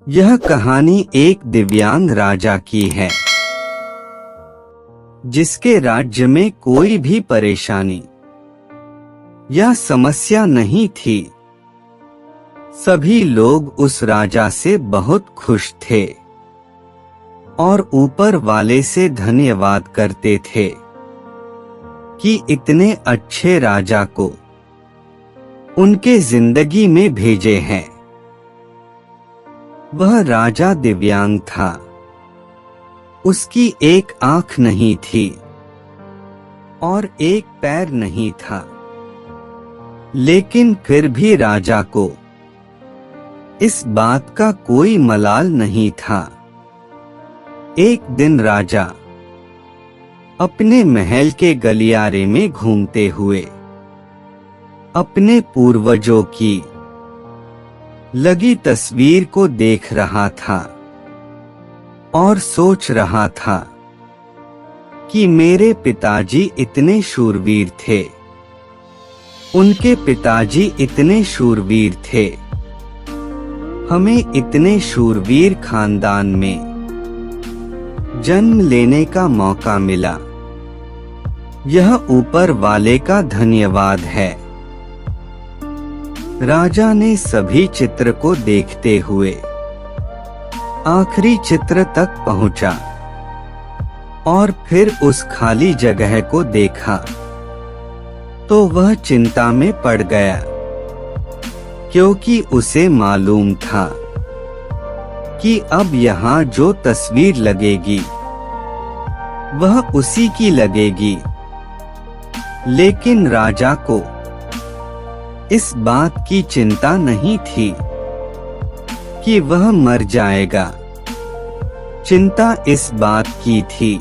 यह कहानी एक दिव्यांग राजा की है, जिसके राज्य में कोई भी परेशानी या समस्या नहीं थी। सभी लोग उस राजा से बहुत खुश थे और ऊपर वाले से धन्यवाद करते थे कि इतने अच्छे राजा को उनके जिंदगी में भेजे हैं। वह राजा दिव्यांग था। उसकी एक आंख नहीं थी और एक पैर नहीं था, लेकिन फिर भी राजा को इस बात का कोई मलाल नहीं था। एक दिन राजा अपने महल के गलियारे में घूमते हुए अपने पूर्वजों की लगी तस्वीर को देख रहा था और सोच रहा था कि मेरे पिताजी इतने शूरवीर थे, उनके पिताजी इतने शूरवीर थे। हमें इतने शूरवीर खानदान में जन्म लेने का मौका मिला। यह ऊपर वाले का धन्यवाद है। राजा ने सभी चित्र को देखते हुए आखिरी चित्र तक पहुंचा और फिर उस खाली जगह को देखा तो वह चिंता में पड़ गया, क्योंकि उसे मालूम था कि अब यहाँ जो तस्वीर लगेगी वह उसी की लगेगी। लेकिन राजा को इस बात की चिंता नहीं थी कि वह मर जाएगा। चिंता इस बात की थी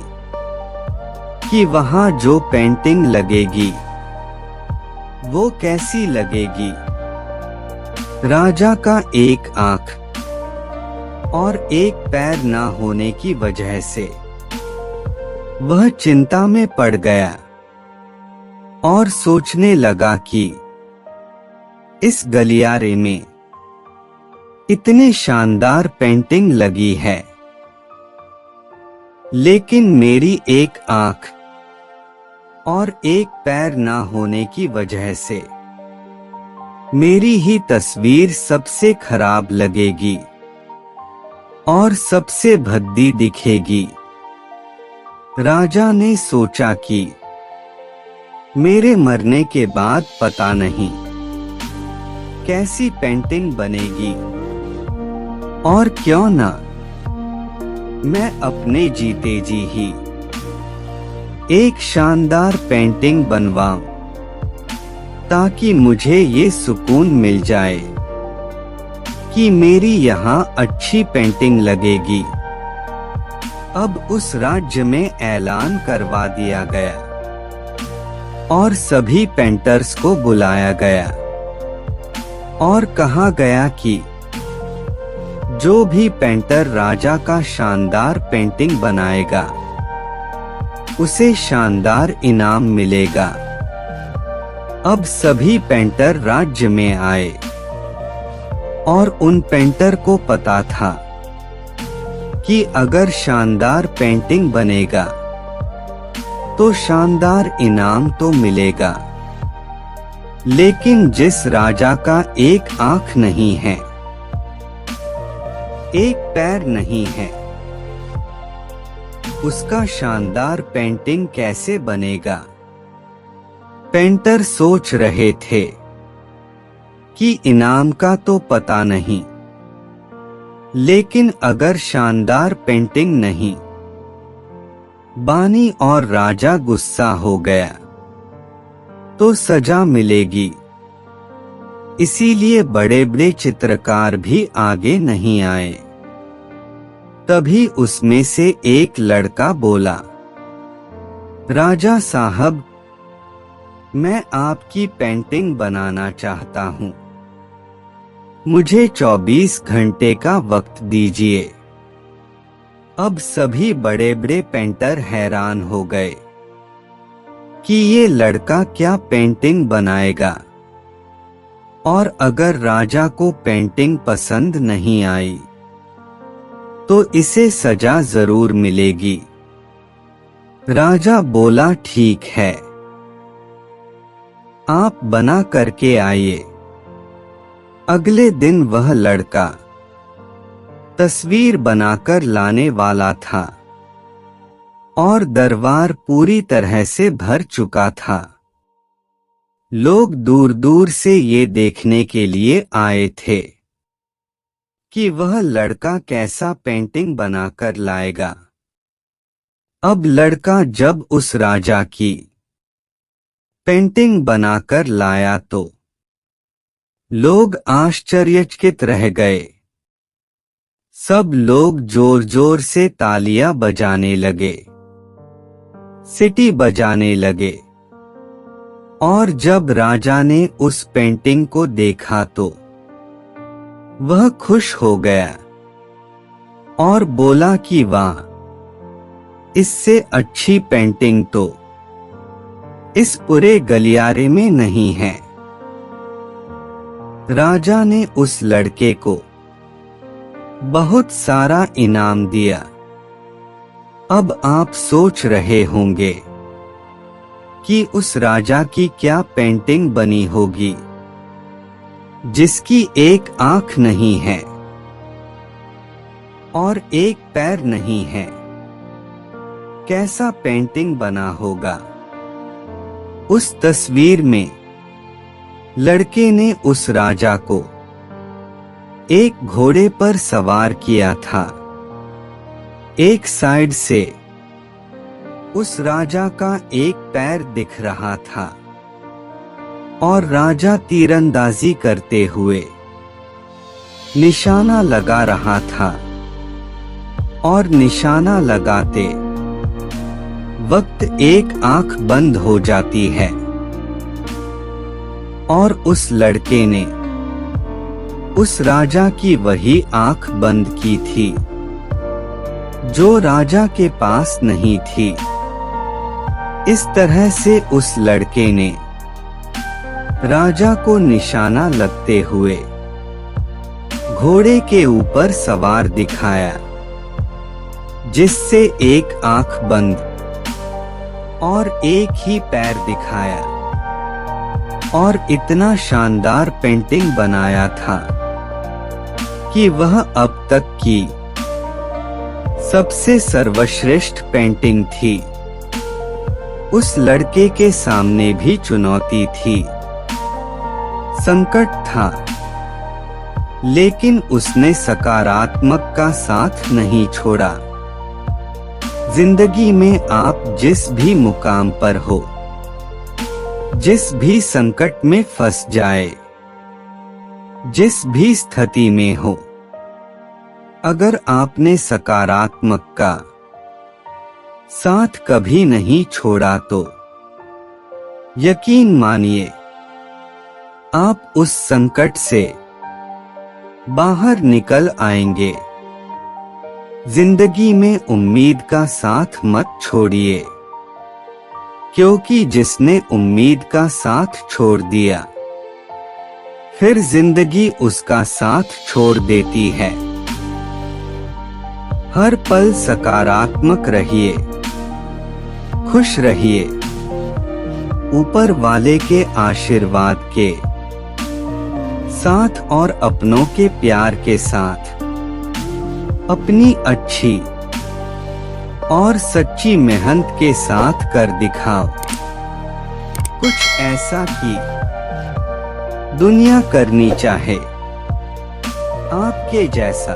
कि वहाँ जो पेंटिंग लगेगी वो कैसी लगेगी। राजा का एक आंख और एक पैर न होने की वजह से वह चिंता में पड़ गया और सोचने लगा कि इस गलियारे में इतने शानदार पेंटिंग लगी है, लेकिन मेरी एक आंख और एक पैर ना होने की वजह से मेरी ही तस्वीर सबसे खराब लगेगी और सबसे भद्दी दिखेगी। राजा ने सोचा कि मेरे मरने के बाद पता नहीं कैसी पेंटिंग बनेगी, और क्यों ना मैं अपने जीते जी ही एक शानदार पेंटिंग बनवाऊं, ताकि मुझे ये सुकून मिल जाए कि मेरी यहाँ अच्छी पेंटिंग लगेगी। अब उस राज्य में ऐलान करवा दिया गया और सभी पेंटर्स को बुलाया गया और कहा गया कि जो भी पेंटर राजा का शानदार पेंटिंग बनाएगा उसे शानदार इनाम मिलेगा। अब सभी पेंटर राज्य में आए और उन पेंटर को पता था कि अगर शानदार पेंटिंग बनेगा तो शानदार इनाम तो मिलेगा, लेकिन जिस राजा का एक आंख नहीं है, एक पैर नहीं है, उसका शानदार पेंटिंग कैसे बनेगा। पेंटर सोच रहे थे कि इनाम का तो पता नहीं, लेकिन अगर शानदार पेंटिंग नहीं बानी और राजा गुस्सा हो गया तो सजा मिलेगी। इसीलिए बड़े बड़े चित्रकार भी आगे नहीं आए। तभी उसमें से एक लड़का बोला, राजा साहब, मैं आपकी पेंटिंग बनाना चाहता हूँ। मुझे 24 घंटे का वक्त दीजिए। अब सभी बड़े बड़े पेंटर हैरान हो गए कि ये लड़का क्या पेंटिंग बनाएगा, और अगर राजा को पेंटिंग पसंद नहीं आई तो इसे सजा जरूर मिलेगी। राजा बोला, ठीक है, आप बना करके आइए। अगले दिन वह लड़का तस्वीर बनाकर लाने वाला था और दरबार पूरी तरह से भर चुका था। लोग दूर दूर से ये देखने के लिए आए थे कि वह लड़का कैसा पेंटिंग बनाकर लाएगा। अब लड़का जब उस राजा की पेंटिंग बनाकर लाया तो लोग आश्चर्यचकित रह गए। सब लोग जोर जोर से तालियां बजाने लगे, सीटी बजाने लगे। और जब राजा ने उस पेंटिंग को देखा तो वह खुश हो गया और बोला कि वाह, इससे अच्छी पेंटिंग तो इस पूरे गलियारे में नहीं है। राजा ने उस लड़के को बहुत सारा इनाम दिया। अब आप सोच रहे होंगे कि उस राजा की क्या पेंटिंग बनी होगी, जिसकी एक आंख नहीं है और एक पैर नहीं है। कैसा पेंटिंग बना होगा। उस तस्वीर में लड़के ने उस राजा को एक घोड़े पर सवार किया था। एक साइड से उस राजा का एक पैर दिख रहा था और राजा तीरंदाजी करते हुए निशाना लगा रहा था और निशाना लगाते वक्त एक आंख बंद हो जाती है और उस लड़के ने उस राजा की वही आंख बंद की थी जो राजा के पास नहीं थी। इस तरह से उस लड़के ने राजा को निशाना लगते हुए घोड़े के ऊपर सवार दिखाया, जिससे एक आंख बंद और एक ही पैर दिखाया और इतना शानदार पेंटिंग बनाया था कि वह अब तक की सबसे सर्वश्रेष्ठ पेंटिंग थी। उस लड़के के सामने भी चुनौती थी, संकट था, लेकिन उसने सकारात्मक का साथ नहीं छोड़ा। जिंदगी में आप जिस भी मुकाम पर हो, जिस भी संकट में फंस जाए, जिस भी स्थिति में हो, अगर आपने सकारात्मक का साथ कभी नहीं छोड़ा तो यकीन मानिए आप उस संकट से बाहर निकल आएंगे। जिंदगी में उम्मीद का साथ मत छोड़िए, क्योंकि जिसने उम्मीद का साथ छोड़ दिया फिर जिंदगी उसका साथ छोड़ देती है। हर पल सकारात्मक रहिए, खुश रहिए, ऊपर वाले के आशीर्वाद के साथ और अपनों के प्यार के साथ अपनी अच्छी और सच्ची मेहनत के साथ कर दिखाओ कुछ ऐसा कि दुनिया करनी चाहे आपके जैसा।